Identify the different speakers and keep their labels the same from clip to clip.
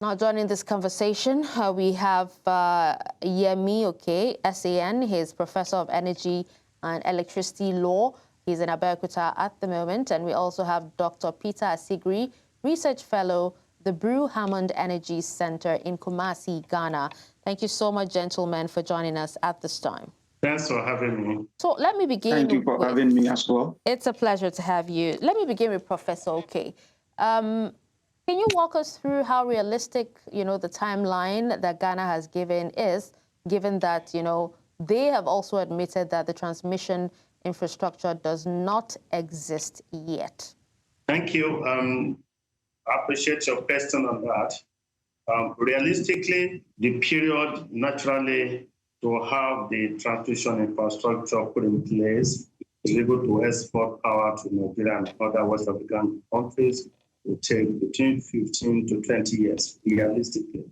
Speaker 1: Now joining this conversation, we have Yemi, SAN. He's Professor of Energy and Electricity Law. He's in Abeokuta at the moment. And we also have Dr. Peter Asigri, Research Fellow, the Brew-Hammond Energy Centre in Kumasi, Ghana. Thank you so much, gentlemen, for joining us at this time.
Speaker 2: Thanks for having me.
Speaker 1: So let me begin.
Speaker 3: Thank you for having me as well.
Speaker 1: It's a pleasure to have you. Let me begin with Professor OK. Can you walk us through how realistic, the timeline that Ghana has given is, given that, they have also admitted that the transmission infrastructure does not exist yet?
Speaker 2: Thank you. I appreciate your question on that. Realistically, the period naturally to have the transmission infrastructure put in place is able to export power to Nigeria and other West African countries will take between 15 to 20 years, realistically.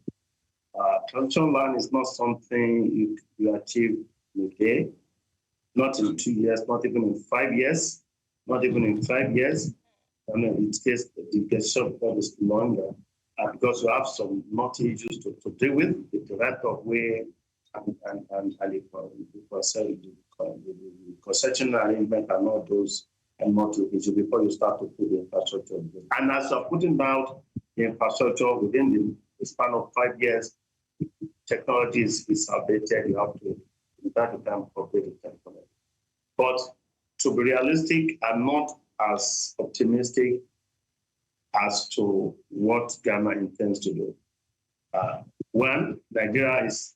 Speaker 2: Transmission line is not something you achieve in a day, not in 2 years, not even in 5 years, not even in 5 years. I mean, the gestation is longer because you have some multi issues to deal with, the right of way and the concession arrangement and all those and multi issues before you start to put the infrastructure in place. And as you're putting out the infrastructure within the span of 5 years, technology is outdated. You have to, from time to time, upgrade the technology. But to be realistic, I'm not as optimistic as to what Ghana intends to do. One, Nigeria is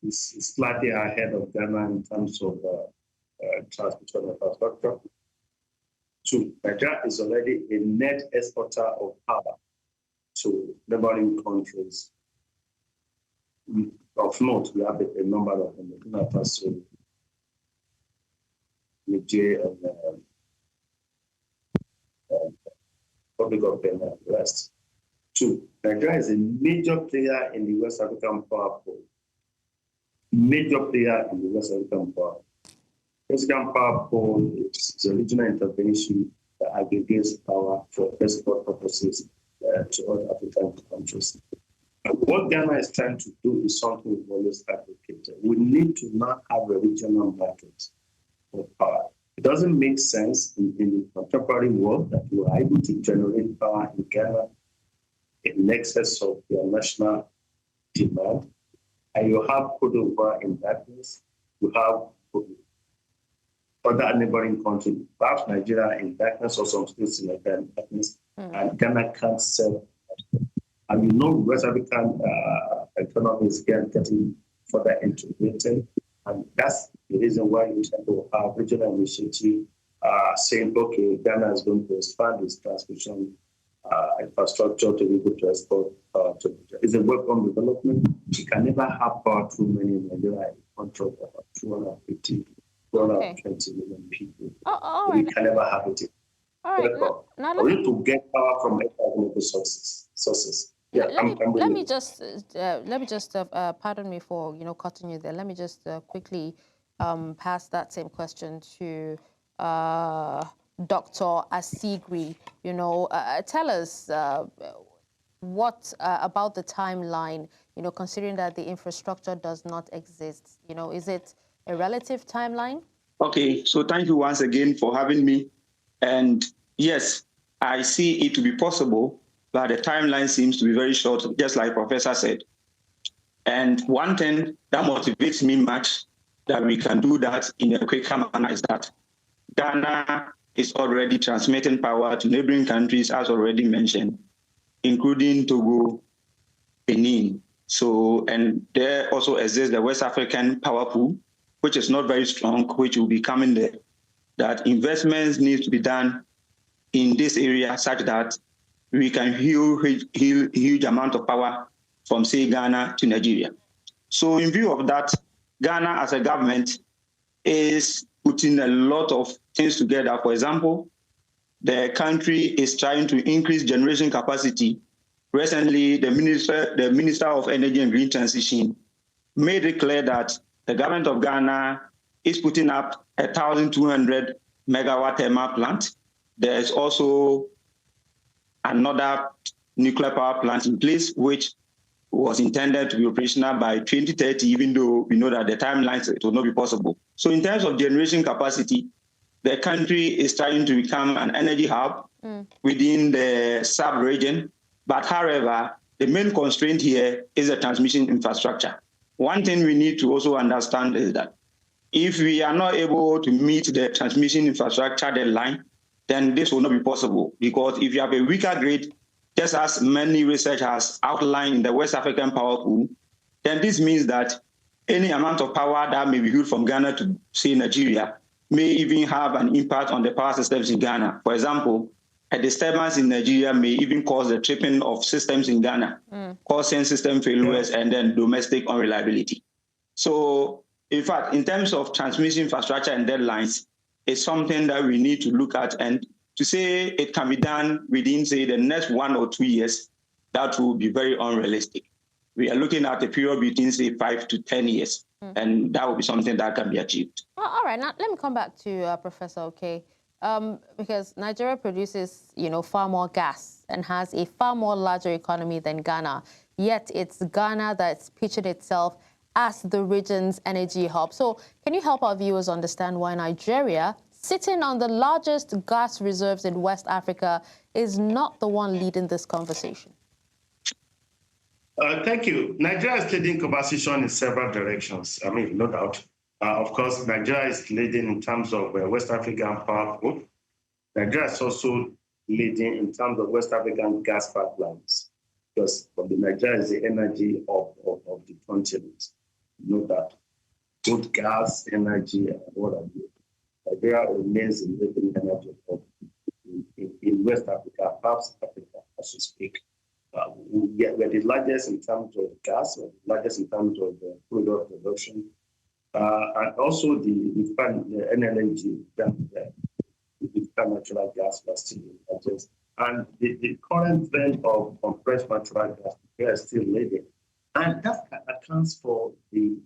Speaker 2: slightly ahead of Ghana in terms of transmission infrastructure. Two, Nigeria is already a net exporter of power to neighboring countries. Of note, we have a number of them, Burkina Faso, Niger, and Republic of Benin, and the rest. Two, Nigeria is a major player in the West African power pool. Major player in the West African power pool. West African power pool is a regional intervention that aggregates power for export purposes to other African countries. And what Ghana is trying to do is something we've always advocated. We need to now have a regional market for power. It doesn't make sense in the contemporary world that you are able to generate power in Ghana in excess of your national demand, and you have Côte in darkness, you have other neighboring countries, perhaps Nigeria in darkness or some states in darkness, and Ghana can't sell. And West African economies getting further integrated, and that's the reason why you tend to have regional initiative saying, okay, Ghana is going to expand its transmission infrastructure to be able to export to Nigeria. It's a welcome development. You can never have power too many in Nigeria, a country of about 250, 220 million people.
Speaker 1: All right.
Speaker 2: We can never have it.
Speaker 1: All right.
Speaker 2: We need to get power from available sources. Yeah,
Speaker 1: let me just pardon me for cutting you there. Let me just quickly pass that same question to Dr. Asigri. Tell us what about the timeline. Considering that the infrastructure does not exist. Is it a relative timeline?
Speaker 3: Okay, so thank you once again for having me. And yes, I see it to be possible, but the timeline seems to be very short, just like Professor said. And one thing that motivates me much that we can do that in a quicker manner is that Ghana is already transmitting power to neighboring countries, as already mentioned, including Togo, Benin. So, and there also exists the West African power pool, which is not very strong, which will be coming there. That investments need to be done in this area such that we can heal huge amount of power from, say, Ghana to Nigeria. So in view of that, Ghana as a government is putting a lot of things together. For example, the country is trying to increase generation capacity. Recently, the Minister of Energy and Green Transition made it clear that the government of Ghana is putting up 1,200 megawatt thermal plant. There is also another nuclear power plant in place, which was intended to be operational by 2030, even though we know that the timelines, it will not be possible. So in terms of generation capacity, the country is trying to become an energy hub within the sub-region. But however, the main constraint here is the transmission infrastructure. One thing we need to also understand is that if we are not able to meet the transmission infrastructure deadline, then this will not be possible. Because if you have a weaker grid, just as many research has outlined in the West African power pool, then this means that any amount of power that may be built from Ghana to, say, Nigeria, may even have an impact on the power systems in Ghana. For example, a disturbance in Nigeria may even cause the tripping of systems in Ghana, causing system failures and then domestic unreliability. So, in fact, in terms of transmission infrastructure and deadlines, it's something that we need to look at, and to say it can be done within, say, the next 1 or 2 years, that will be very unrealistic. We are looking at a period between, say, 5 to 10 years, and that will be something that can be achieved.
Speaker 1: All right, now let me come back to Professor Okay, because Nigeria produces, far more gas and has a far more larger economy than Ghana. Yet it's Ghana that's pitching itself as the region's energy hub. So can you help our viewers understand why Nigeria, sitting on the largest gas reserves in West Africa, is not the one leading this conversation?
Speaker 2: Thank you. Nigeria is leading conversation in several directions. I mean, no doubt. Of course, Nigeria is leading in terms of West African power pool. Nigeria is also leading in terms of West African gas pipelines, because Nigeria is the energy of the continent. No doubt. Both gas, energy, and what have you. Nigeria remains in leading energy in West Africa, perhaps Africa, as we speak. We're the largest in terms of gas, we're the largest in terms of product production, and also the NLNG, the natural gas, was still the largest. And the current trend of compressed natural gas, we are still leading. And that accounts for the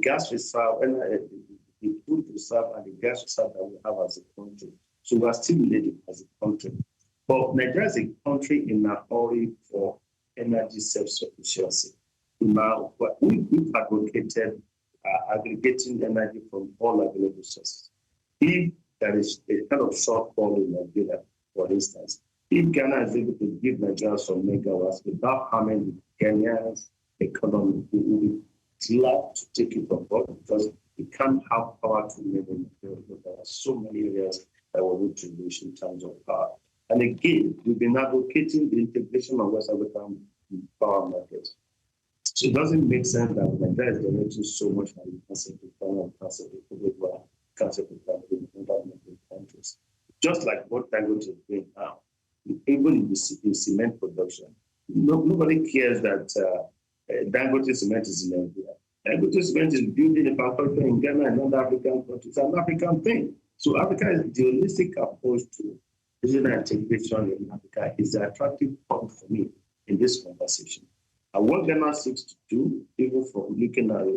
Speaker 2: gas reserve, and the food reserve, and the gas reserve that we have as a country. So we are still leading as a country. But Nigeria is a country in a hurry for energy self-sufficiency. Now, we've advocated aggregating energy from all available sources. If there is a kind of shortfall in Nigeria, for instance, if Ghana is able to give Nigeria some megawatts without harming the Ghanaians' economy, we will be glad to take it on board, because we can't have power to live in Nigeria. There are so many areas that we need to reach in terms of power. And again, we've been advocating the integration of West African power markets. So it doesn't make sense that Nigeria is generating so much money, cancer to Ghana, cancer to Togo, cancer to other countries. Just like what Dangote is doing now, even in cement production. Nobody cares that Dangote cement is in Nigeria. Dangote cement is building a factory in Ghana and other African countries. It's an African thing. So Africa is the holistic approach to regional integration in Africa is the attractive point for me in this conversation. And what Ghana seeks to do, even from looking at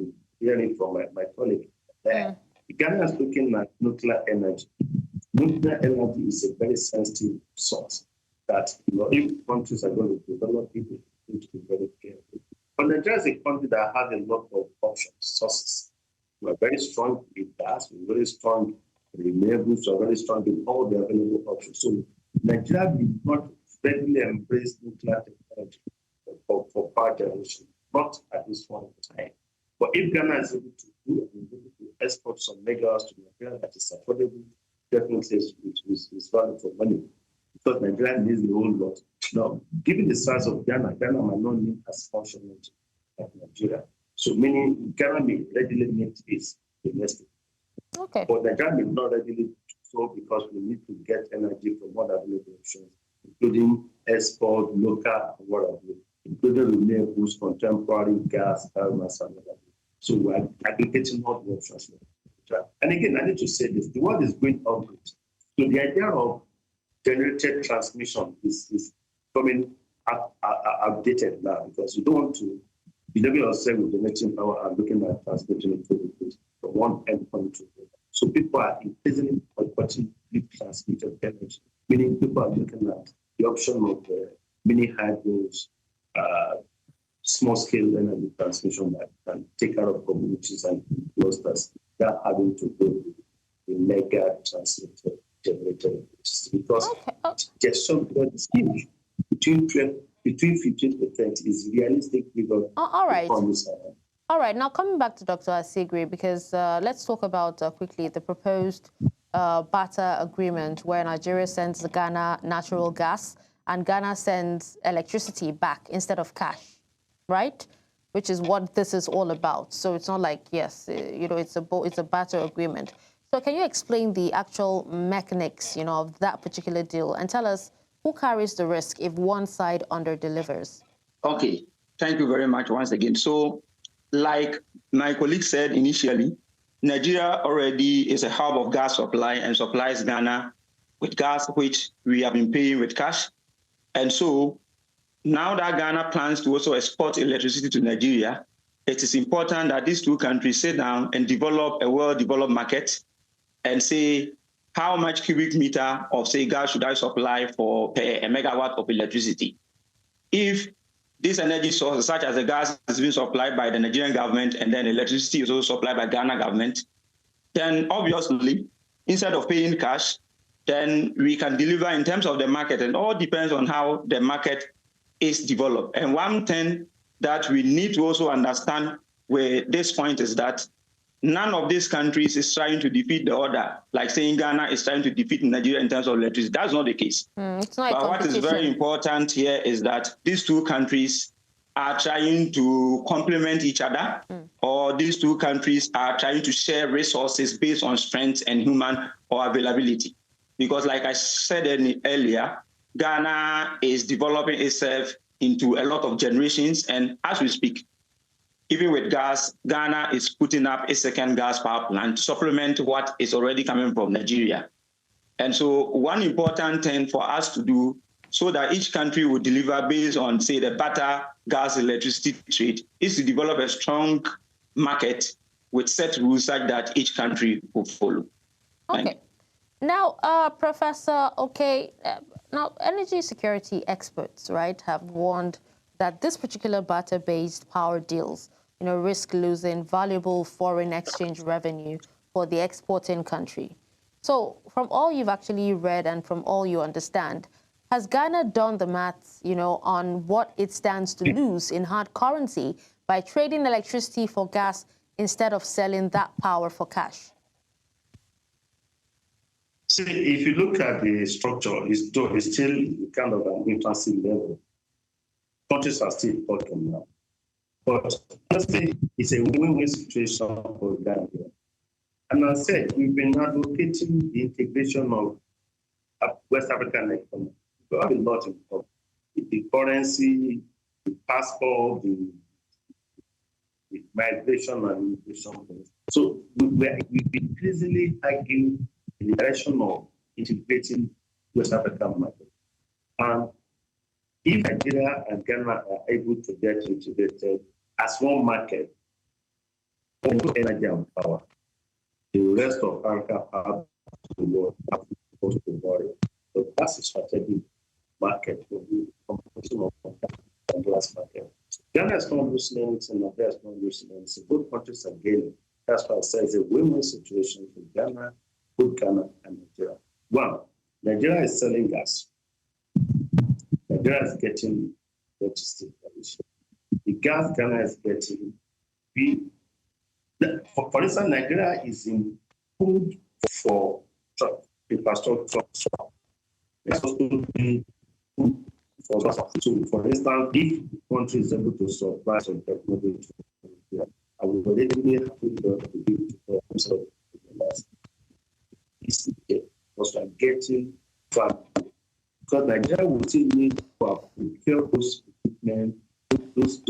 Speaker 2: hearing from my colleague there, Ghana is looking at nuclear energy. Nuclear energy is a very sensitive source that, if countries are going to develop, people need to be very careful. But Nigeria is a country that has a lot of options, sources. We are very strong in gas, we're very strong in renewables, we're very strong in all the available options. So Nigeria did not readily embrace nuclear technology for power generation, not at this point in time. But if Ghana is able to do and able to export some megawatts to Nigeria that is affordable, definitely is value for money, because Nigeria needs the whole lot. Now, given the size of Ghana might not need as functional like Nigeria. So meaning Ghana may readily meet its domestic.
Speaker 1: Okay.
Speaker 2: But Nigeria may not readily do so, because we need to get energy from other available options, including export, local, whatever, including renewables, contemporary gas, biomass, and whatever. So we're aggregating all the options. And again, I need to say this, the world is going upgrade. So the idea of generated transmission is becoming outdated now, because you don't want to be able yourself with generating power and looking at transmitting it from one endpoint to the other. So people are increasingly purchasing transmitted energy, meaning people are looking at the option of mini hydros, small-scale energy transmission that can take care of communities and clusters without having to go to the mega transmitter generator electricity, because gestion period is huge. Between 15% is realistic figure.
Speaker 1: All right. All right. Now coming back to Dr. Asigri, because let's talk about quickly the proposed barter agreement where Nigeria sends Ghana natural gas and Ghana sends electricity back instead of cash, right? Which is what this is all about. So it's not like, yes, it's a barter agreement. So can you explain the actual mechanics, of that particular deal and tell us who carries the risk if one side under-delivers?
Speaker 3: Okay, thank you very much once again. So, like my colleague said initially, Nigeria already is a hub of gas supply and supplies Ghana with gas, which we have been paying with cash. And so now that Ghana plans to also export electricity to Nigeria, it is important that these two countries sit down and develop a well-developed market and say, how much cubic meter of, say, gas should I supply for a megawatt of electricity? If this energy source, such as the gas, is being supplied by the Nigerian government and then electricity is also supplied by Ghana government, then obviously, instead of paying cash, then we can deliver in terms of the market, and all depends on how the market is developed. And one thing that we need to also understand with this point is that none of these countries is trying to defeat the other, like saying Ghana is trying to defeat Nigeria in terms of electricity. That's not the case.
Speaker 1: It's not
Speaker 3: but what is very important here is that these two countries are trying to complement each other, or these two countries are trying to share resources based on strength and human or availability. Because like I said earlier, Ghana is developing itself into a lot of generations, and as we speak, even with gas, Ghana is putting up a second gas power plant to supplement what is already coming from Nigeria. And so one important thing for us to do so that each country will deliver based on, say, the barter gas electricity trade is to develop a strong market with set rules such that each country will follow.
Speaker 1: Okay. Now, Professor, now energy security experts, right, have warned that this particular barter-based power deals risk losing valuable foreign exchange revenue for the exporting country. So from all you've actually read and from all you understand, has Ghana done the maths, on what it stands to lose in hard currency by trading electricity for gas instead of selling that power for cash?
Speaker 2: See, if you look at the structure, it's still kind of an infancy level. Countries are still talking now. But honestly, it's a win-win situation for Ghana. And as I said, we've been advocating the integration of West African economy. We have a lot of the currency, the passport, the migration and immigration. So we've increasingly arguing in the direction of integrating West African market. And if Nigeria and Ghana are able to get integrated as one market, energy and power, the rest of Africa have to work to worry. So that's a strategic market for the competition of glass market. Ghana is not losing anything, Nigeria is not losing anything. Both countries are gaining. That's why I say it's a win-win situation for Ghana, both Ghana and Nigeria. One, Nigeria is selling gas. Nigeria is getting electricity. The gas Ghana is getting, for instance, Nigeria is in food for infrastructure. It's also in food for gas. So, for instance, if the country is able to supply some technology to Nigeria, I will already have to be able to sell the gas. It's also getting from, because Nigeria will still need to procure those equipment, those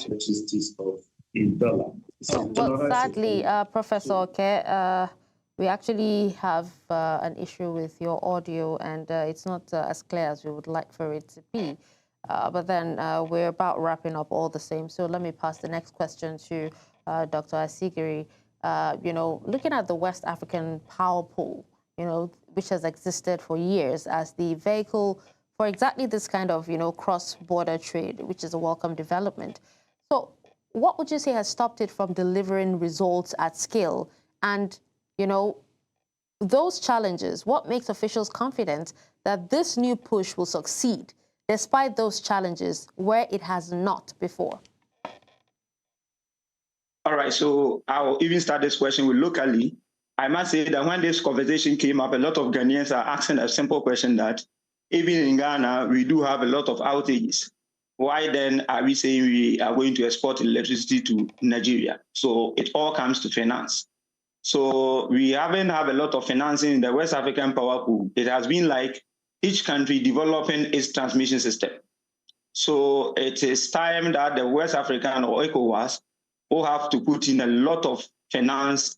Speaker 2: electricity stuff in dollar.
Speaker 1: Well, sadly, Professor Oke, we actually have an issue with your audio, and it's not as clear as we would like for it to be. But then we're about wrapping up all the same. So let me pass the next question to Dr. Asigri. Looking at the West African power pool, which has existed for years as the vehicle for exactly this kind of, cross-border trade, which is a welcome development. So what would you say has stopped it from delivering results at scale? And, you know, those challenges, what makes officials confident that this new push will succeed despite those challenges where it has not before?
Speaker 3: All right, so I'll even start this question with locally. I must say that when this conversation came up, a lot of Ghanaians are asking a simple question that even in Ghana, we do have a lot of outages. Why then are we saying we are going to export electricity to Nigeria? So it all comes to finance. So we haven't had a lot of financing in the West African power pool. It has been like each country developing its transmission system. So it is time that the West African or ECOWAS will have to put in a lot of finance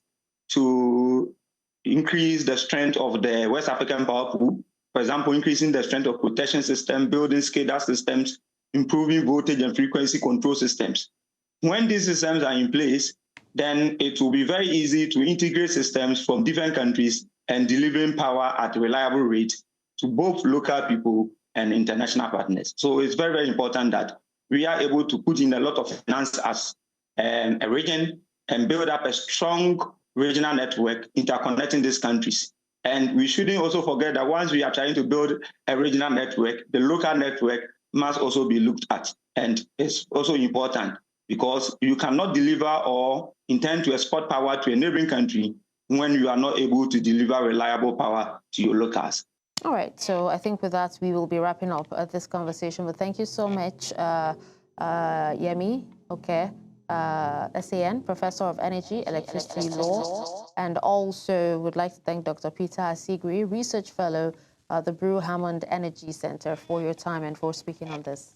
Speaker 3: to increase the strength of the West African power pool. For example, increasing the strength of protection system, building SCADA systems, improving voltage and frequency control systems. When these systems are in place, then it will be very easy to integrate systems from different countries and delivering power at a reliable rate to both local people and international partners. So it's very, very important that we are able to put in a lot of finance as a region and build up a strong regional network interconnecting these countries. And we shouldn't also forget that once we are trying to build a regional network, the local network must also be looked at. And it's also important because you cannot deliver or intend to export power to a neighboring country when you are not able to deliver reliable power to your locals.
Speaker 1: All right, so I think with that, we will be wrapping up this conversation. But thank you so much, Yemi, SAN, Professor of Energy, Electricity Law, and also would like to thank Dr. Peter Asigri, Research Fellow at the Brew-Hammond Energy Centre, for your time and for speaking on this.